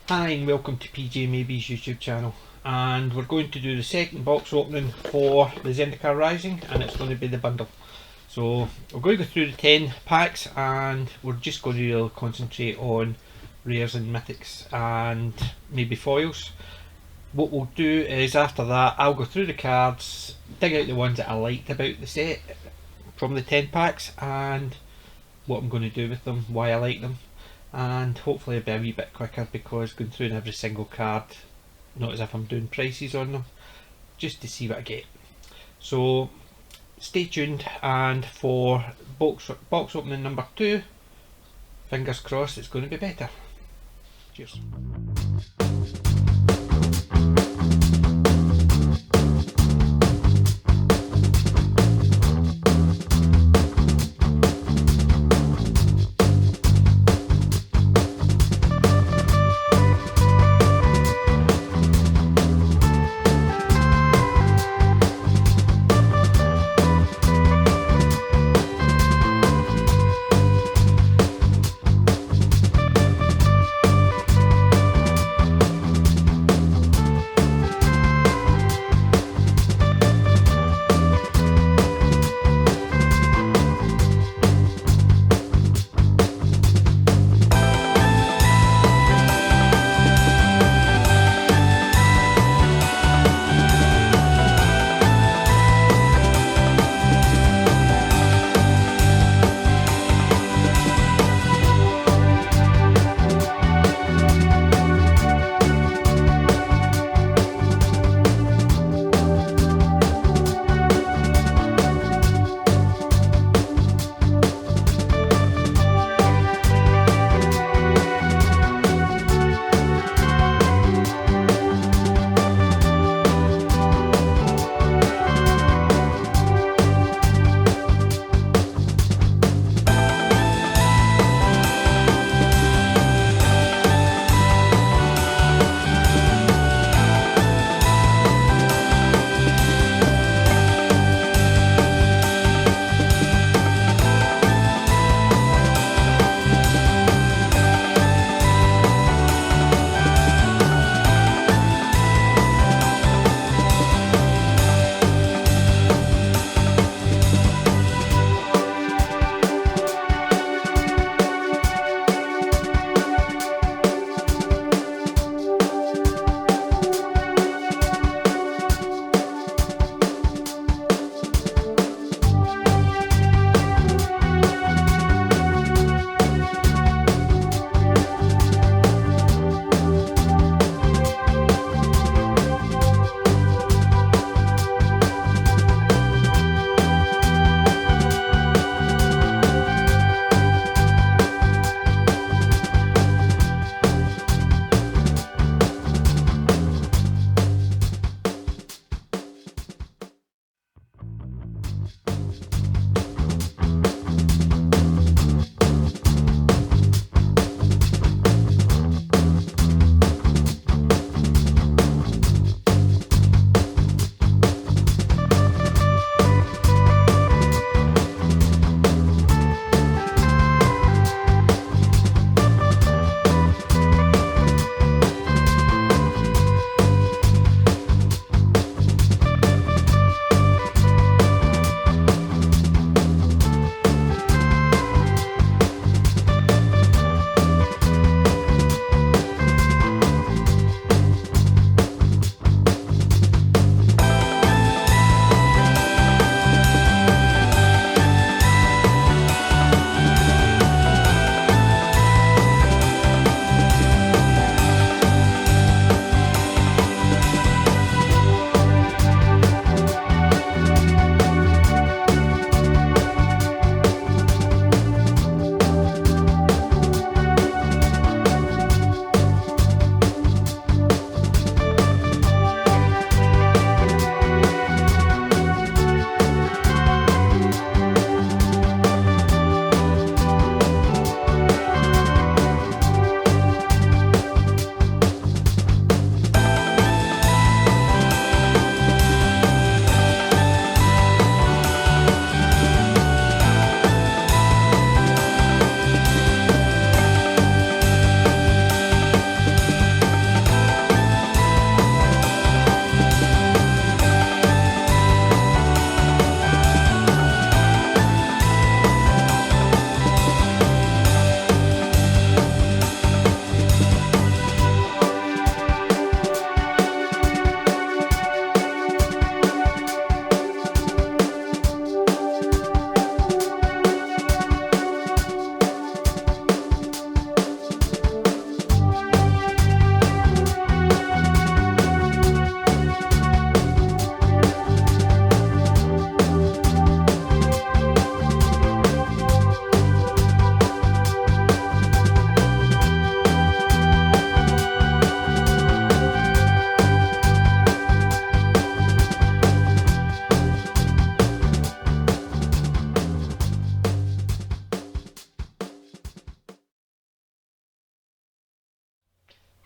Hi and welcome to PJ Maybe's YouTube channel, and we're going to do the second box opening for the Zendikar Rising, and it's going to be the bundle. So we're going to go through the 10 packs and we're just going to concentrate on rares and mythics and maybe foils. What we'll do is after that I'll go through the cards, dig out the ones that I liked about the set from the 10 packs and what I'm going to do with them, why I like them, and hopefully it'll be a wee bit quicker because going through every single card, not as if I'm doing prices on them, just to see what I get. So stay tuned, and for box opening number 2, fingers crossed it's going to be better. Cheers.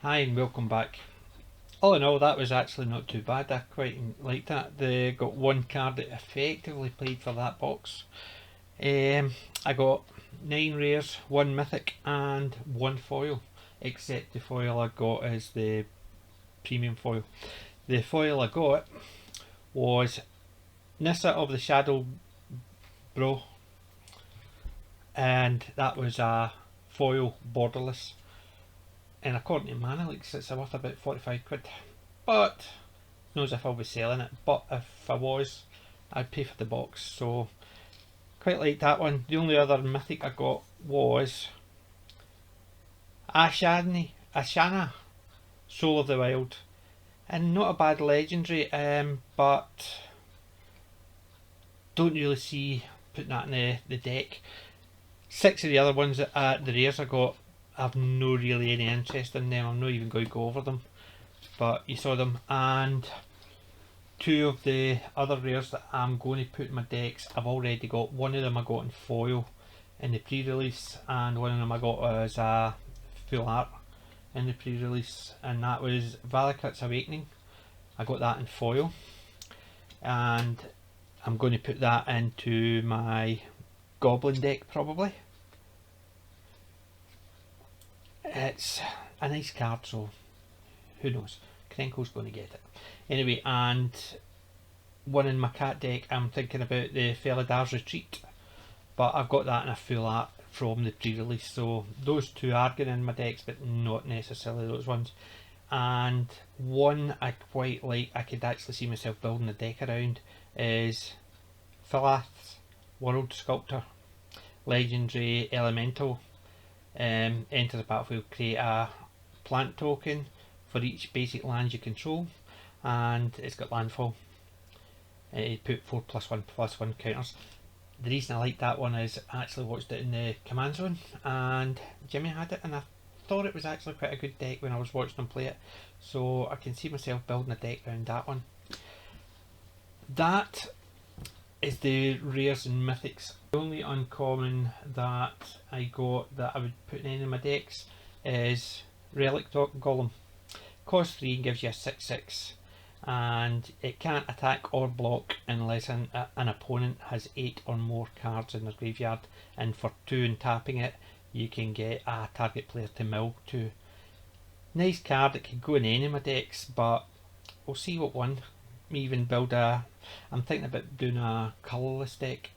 Hi and welcome back. All in all, that was actually not too bad. I quite liked that. They got one card that effectively played for that box. I got 9 rares, 1 mythic and 1 foil, except the foil I got is the premium foil. The foil I got was Nissa of the Shadow Bro, and that was a foil borderless. And according to Manalix, it's worth about 45 quid. But, knows if I'll be selling it. But if I was, I'd pay for the box. So, quite like that one. The only other mythic I got was Ashana, Soul of the Wild. And not a bad legendary, but don't really see putting that in the deck. 6 of the other ones, the rares I got, I've no really any interest in them. I'm not even going to go over them, but you saw them. And 2 of the other rares that I'm going to put in my decks, I've already got. One of them I got in foil in the pre-release, and one of them I got as a full art in the pre-release, and that was Valakut's Awakening. I got that in foil, and I'm going to put that into my Goblin deck probably. It's a nice card, so who knows? Krenko's going to get it. Anyway, and one in my cat deck, I'm thinking about the Feladar's Retreat, but I've got that in a full art from the pre-release, so those 2 are going in my decks, but not necessarily those ones. And one I quite like, I could actually see myself building a deck around, is Philath's World Sculptor, legendary elemental. Enter the battlefield, create a plant token for each basic land you control, and it's got landfall. It put 4+1/+1 counters. The reason I like that one is I actually watched it in the command zone, and Jimmy had it, and I thought it was actually quite a good deck when I was watching him play it, so I can see myself building a deck around that one. That is the rares and mythics. The only uncommon that I got that I would put in any of my decks is Relic Golem. Costs 3 and gives you a 6/6, and it can't attack or block unless an opponent has 8 or more cards in their graveyard, and for 2 and tapping it you can get a target player to mill 2. Nice card, it could go in any of my decks, but we'll see what one. Even build I'm thinking about doing a colourless deck.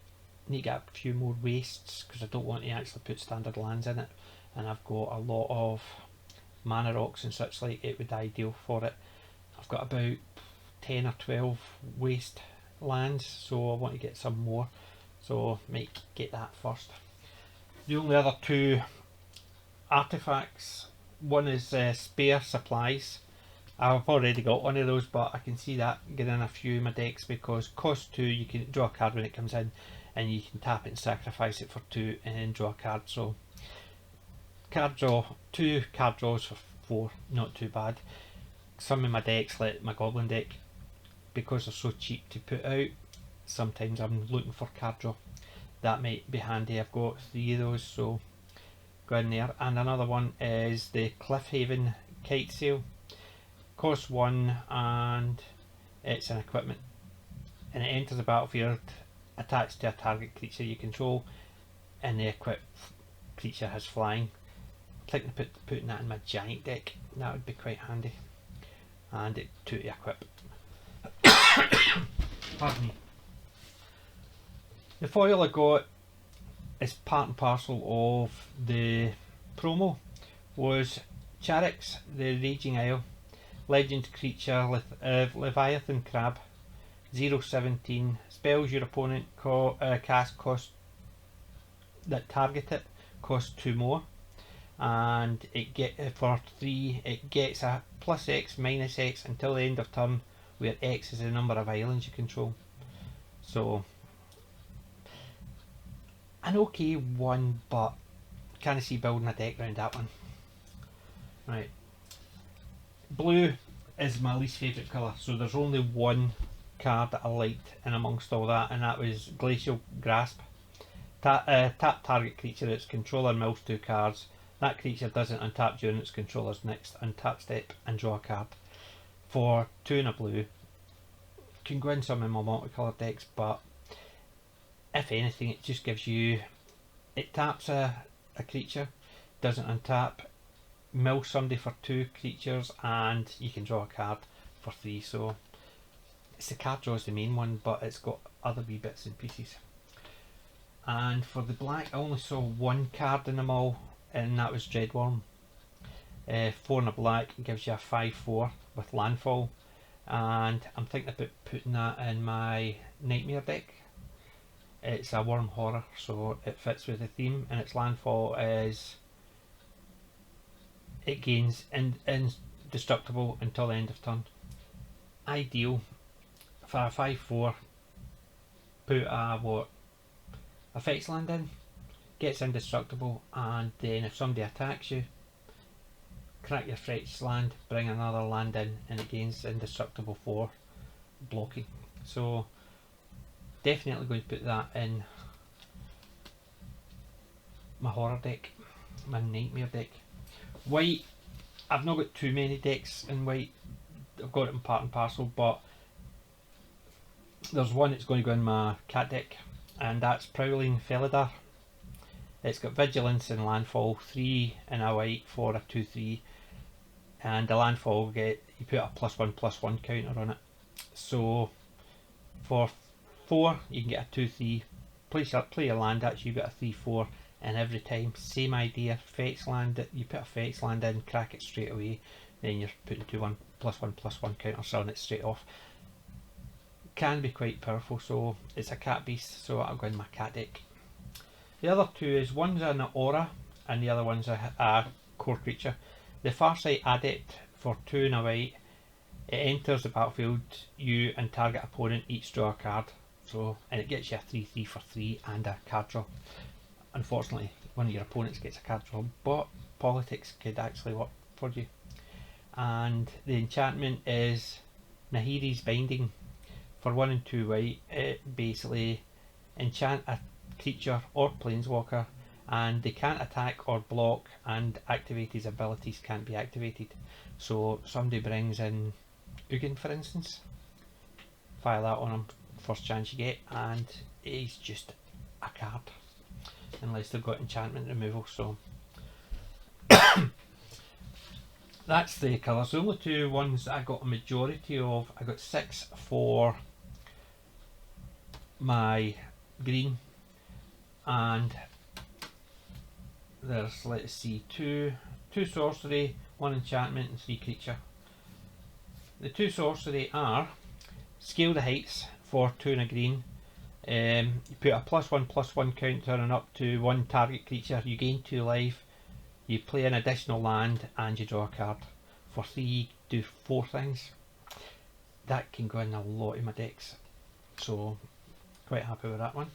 Need to get a few more wastes because I don't want to actually put standard lands in it, and I've got a lot of mana rocks and such like. It would be ideal for it. I've got about 10 or 12 waste lands, so I want to get some more, so might get that first. The only other 2 artifacts, one is spare supplies. I've already got one of those, but I can see that getting a few in my decks because cost 2, you can draw a card when it comes in, and you can tap it and sacrifice it for 2 and draw a card. So card draw, 2 card draws for 4, not too bad. Some of my decks, like my Goblin deck, because they're so cheap to put out, sometimes I'm looking for card draw. That might be handy. I've got 3 of those, so go in there. And another one is the Cliffhaven Kite Sail. Costs 1 and it's an equipment, and it enters the battlefield attached to a target creature you control, and the equipped creature has flying. I'm thinking of putting that in my giant deck. That would be quite handy, and it 2 to equip. Pardon me. The foil I got is part and parcel of the promo. Was Charix, the Raging Isle, legend creature, Leviathan Crab, 0/17. Spells your opponent cast cost that target it cost 2 more, and it for 3 it gets a +X/-X until the end of turn, where X is the number of islands you control. So an okay one, but can't see building a deck around that one. Right. Blue is my least favourite colour, so there's only one card that I liked in amongst all that, and that was Glacial Grasp. Tap target creature, its controller mills 2 cards, That creature doesn't untap during its controller's next untap step and draw a card. For 2 and a blue, can go in some of my multicoloured decks, but if anything, it just gives you, it taps a creature, doesn't untap, mill somebody for 2 creatures, and you can draw a card for 3. So it's the card draw is the main one, but it's got other wee bits and pieces. And for the black, I only saw 1 card in them all, and that was Dreadworm. 4 and a black gives you a 5/4 with landfall, and I'm thinking about putting that in my nightmare deck. It's a worm horror, so it fits with the theme, and its landfall is it gains indestructible until the end of turn. Ideal for a 5/4. Put a effects land in, gets indestructible, and then if somebody attacks you, crack your fetch land, bring another land in, and it gains indestructible for blocking. So definitely going to put that in my horror deck, my nightmare deck. White, I've not got too many decks in white. I've got it in part and parcel, but there's one that's going to go in my cat deck, and that's Prowling Felidar. It's got vigilance and landfall, 3 in a white for a 2/3, and the landfall you put a +1/+1 counter on it. So for 4 you can get a 2/3, play a land, actually you get a 3/4, and every time same idea, fetch land, you put a fetch land in, crack it straight away, then you're putting 2 +1/+1 counter, selling it straight off. Can be quite powerful, so it's a cat beast, so I'll go in my cat deck. The other 2 is, one's an aura and the other one's a core creature. The Farsight Adept for 2 and a white, it enters the battlefield, you and target opponent each draw a card, so, and it gets you a 3/3 for 3 and a card draw. Unfortunately one of your opponents gets a card draw, but politics could actually work for you. And the enchantment is Nahiri's Binding. For 1 and 2 white, it basically enchant a creature or planeswalker, and they can't attack or block, and activated abilities can't be activated. So somebody brings in Ugin, for instance, fire that on him first chance you get, and he's just a card unless they've got enchantment removal. So that's the colours. The only 2 ones I got a majority of, I got 6 for my green, and there's, let's see, 2 sorcery, 1 enchantment and 3 creature. The 2 sorcery are Scale the Heights for 2 and a green. You put a +1/+1 counter on up to 1 target creature, you gain 2 life, you play an additional land, and you draw a card. For 3, do 4 things. That can go in a lot of my decks, so quite happy with that one.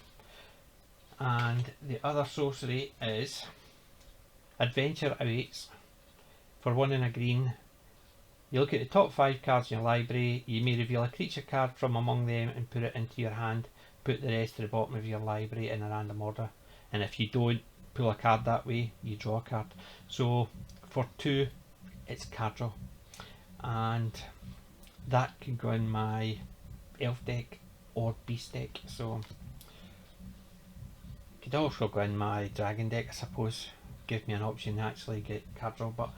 And the other sorcery is Adventure Awaits. For 1 and a green, you look at the top 5 cards in your library, you may reveal a creature card from among them and put it into your hand. Put the rest to the bottom of your library in a random order, and if you don't pull a card that way, you draw a card. So for 2, it's card draw, and that can go in my elf deck or beast deck. So could also go in my dragon deck, I suppose. Give me an option to actually get card draw, but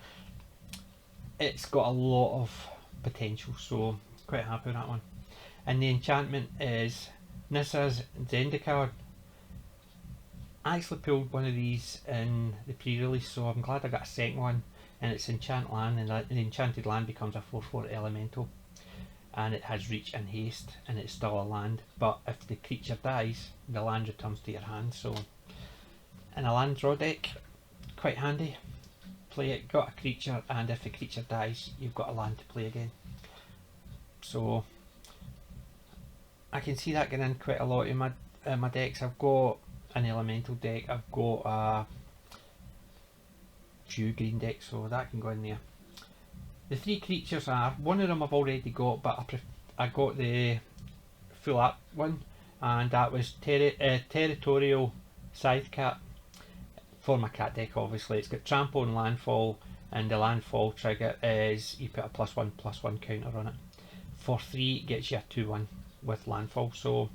it's got a lot of potential, so quite happy with that one. And the enchantment is Nissa's Zendikar. I actually pulled one of these in the pre-release, so I'm glad I got a second one. And it's enchant land, and the enchanted land becomes a 4/4 elemental, and it has reach and haste, and it's still a land, but if the creature dies, the land returns to your hand. So in a land draw deck, quite handy. Play it, got a creature, and if the creature dies, you've got a land to play again. So I can see that getting in quite a lot in my decks. I've got an elemental deck, I've got a few green decks, so that can go in there. The 3 creatures are, one of them I've already got, but I got the full up one, and that was Territorial Scythecat. for my cat deck. Obviously it's got trample and landfall, and the landfall trigger is you put a +1/+1 counter on it. For 3 it gets you a 2/1 with landfall, so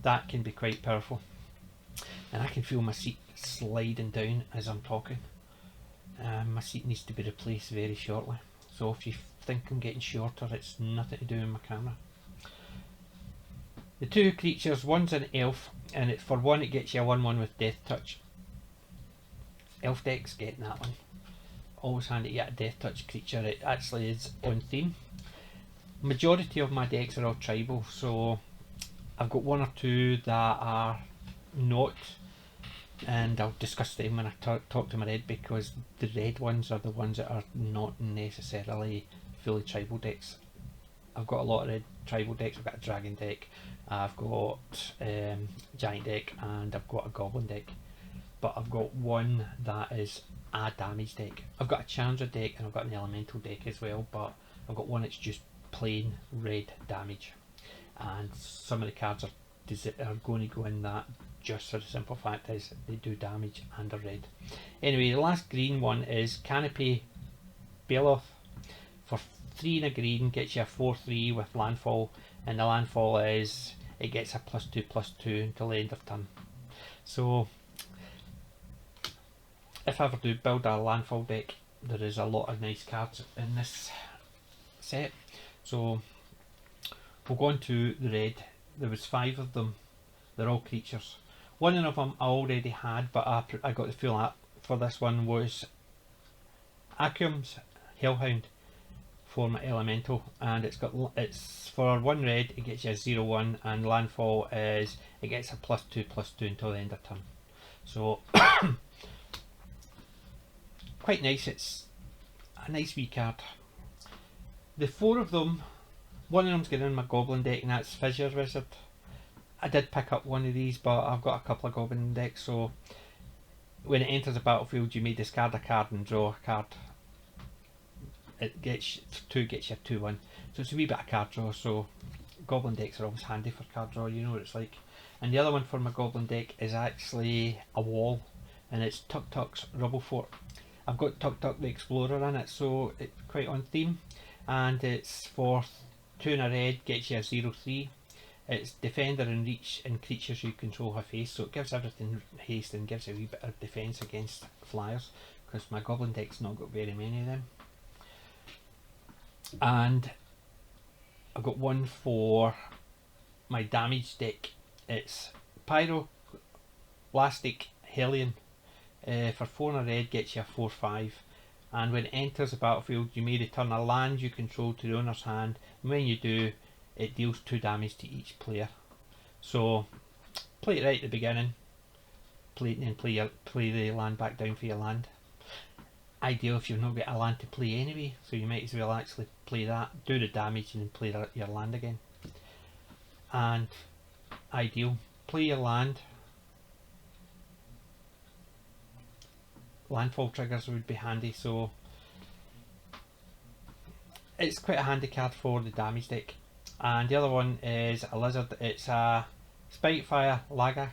that can be quite powerful. And I can feel my seat sliding down as I'm talking. My seat needs to be replaced very shortly, so if you think I'm getting shorter, it's nothing to do with my camera. The 2 creatures, one's an elf, and it, for 1 it gets you a 1/1 with death touch. Elf deck's getting that one. Always handy to get a death touch creature. It actually is on theme. Majority of my decks are all tribal, so I've got 1 or 2 that are not, and I'll discuss them when I talk to my red, because the red ones are the ones that are not necessarily fully tribal decks. I've got a lot of red tribal decks. I've got a dragon deck, I've got giant deck, and I've got a goblin deck. But I've got one that is a damage deck. I've got a challenger deck and I've got an elemental deck as well, but I've got one that's just plain red damage, and some of the cards are going to go in that just for the simple fact is they do damage and are red. Anyway, the last green one is Canopy Baloth. For 3 and a green gets you a 4/3 with landfall, and the landfall is it gets a +2/+2 until the end of turn. So if I ever do build a landfall deck, there is a lot of nice cards in this set. So we'll go on to the red. There was 5 of them. They're all creatures. One of them I already had, but I got the full app for this one was Acuum's Hellhound for my elemental, and it's for 1 red it gets you a 0/1, and landfall is it gets a +2/+2 until the end of turn. So quite nice. It's a nice wee card. The 4 of them, one of them's getting in my goblin deck, and that's Fissure Wizard. I did pick up one of these, but I've got a couple of goblin decks, so when it enters the battlefield you may discard a card and draw a card. It gets 2 gets you a 2/1, so it's a wee bit of card draw. So goblin decks are always handy for card draw, you know what it's like. And the other one for my goblin deck is actually a wall, and it's Tuk Tuk's Rubble Fort. I've got Tuk Tuk the Explorer in it, so it's quite on theme, and it's for 2 and a red gets you a 0/3. It's defender and reach, and creatures you control have haste, so it gives everything haste and gives a wee bit of defence against flyers, because my goblin deck's not got very many of them. And I've got one for my damage deck. It's Pyroblastic Hellion. For 4 and a red gets you a 4/5, and when it enters the battlefield you may return a land you control to the owner's hand, and when you do it deals 2 damage to each player. So play it right at the beginning, play it, and then play the land back down for your land. Ideal if you've not got a land to play anyway, so you might as well actually play that, do the damage, and then play your land again. And ideal, play your land. Landfall triggers would be handy, so it's quite a handy card for the damage deck. And the other one is a lizard. It's a Spitefire Lagak,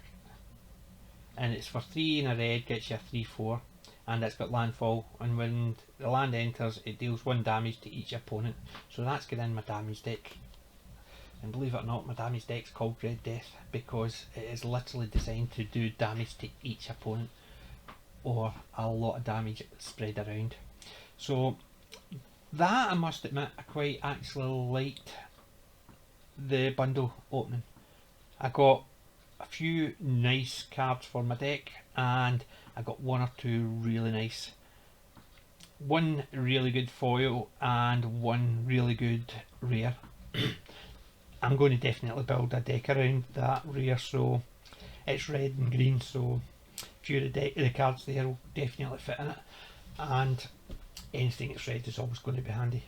and it's for 3 and a red gets you a 3/4, and it's got landfall, and when the land enters it deals 1 damage to each opponent. So that's good in my damage deck, and believe it or not my damage deck's called Red Death because it is literally designed to do damage to each opponent, or a lot of damage spread around. So that, I must admit, I quite actually liked the bundle opening. I got a few nice cards for my deck, and I got 1 or 2 really nice. One really good foil and 1 really good rare. I'm going to definitely build a deck around that rare, so it's red and green, so a few of the cards there will definitely fit in it, and anything that's red is always going to be handy.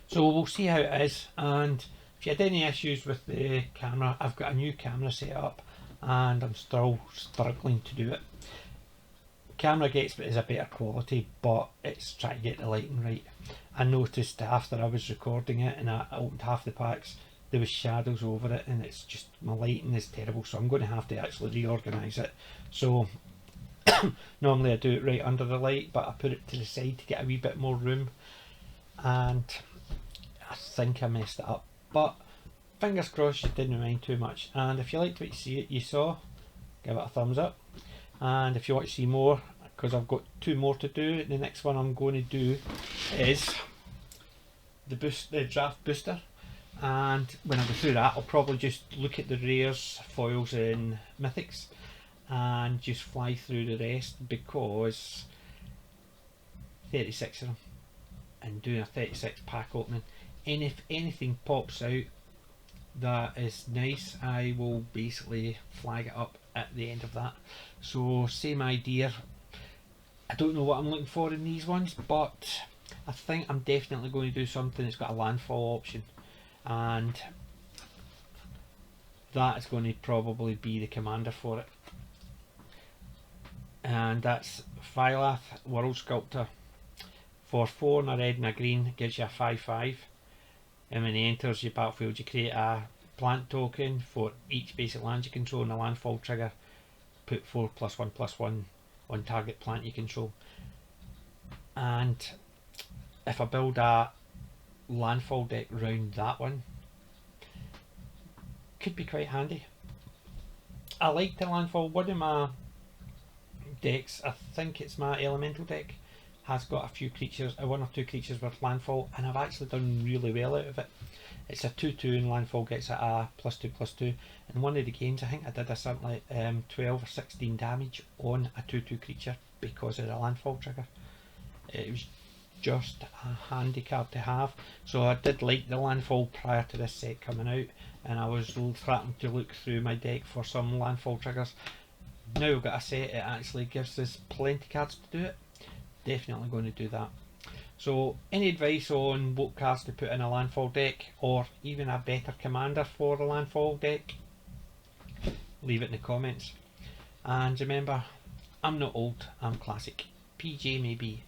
So we'll see how it is, and if you had any issues with the camera, I've got a new camera set up and I'm still struggling to do it. Camera gets is a better quality, but it's trying to get the lighting right. I noticed after I was recording it and I opened half the packs, there was shadows over it, and it's just, my lighting is terrible, so I'm going to have to actually reorganise it. So Normally I do it right under the light, but I put it to the side to get a wee bit more room, and I think I messed it up. But fingers crossed you didn't mind too much. And if you liked what you saw, give it a thumbs up. And if you want to see more, because I've got 2 more to do, the next one I'm going to do is the draft booster. And when I go through that, I'll probably just look at the rares, foils and mythics, and just fly through the rest, because 36 of them and doing a 36 pack opening, and if anything pops out that is nice, I will basically flag it up at the end of that. So same idea. I don't know what I'm looking for in these ones, but I think I'm definitely going to do something that's got a landfall option, and that is going to probably be the commander for it. And that's Phylath, World Sculptor. For 4 and a red and a green, gives you a 5/5. And when he enters your battlefield, you create a plant token for each basic land you control, and a landfall trigger. Put 4+1/+1 on target plant you control. And if I build a landfall deck round that one, could be quite handy. I like the landfall. One of my decks, I think it's my elemental deck, has got a few creatures, 1 or 2 creatures with landfall, and I've actually done really well out of it. It's a 2/2 and landfall gets a +2/+2. In one of the games I think I did a something like 12 or 16 damage on a 2/2 creature because of the landfall trigger. It was just a handy card to have. So I did like the landfall prior to this set coming out, and I was starting to look through my deck for some landfall triggers. Now we've got a set, it actually gives us plenty cards to do it. Definitely going to do that. So any advice on what cards to put in a landfall deck, or even a better commander for a landfall deck, leave it in the comments. And remember, I'm not old, I'm classic. PJ may be,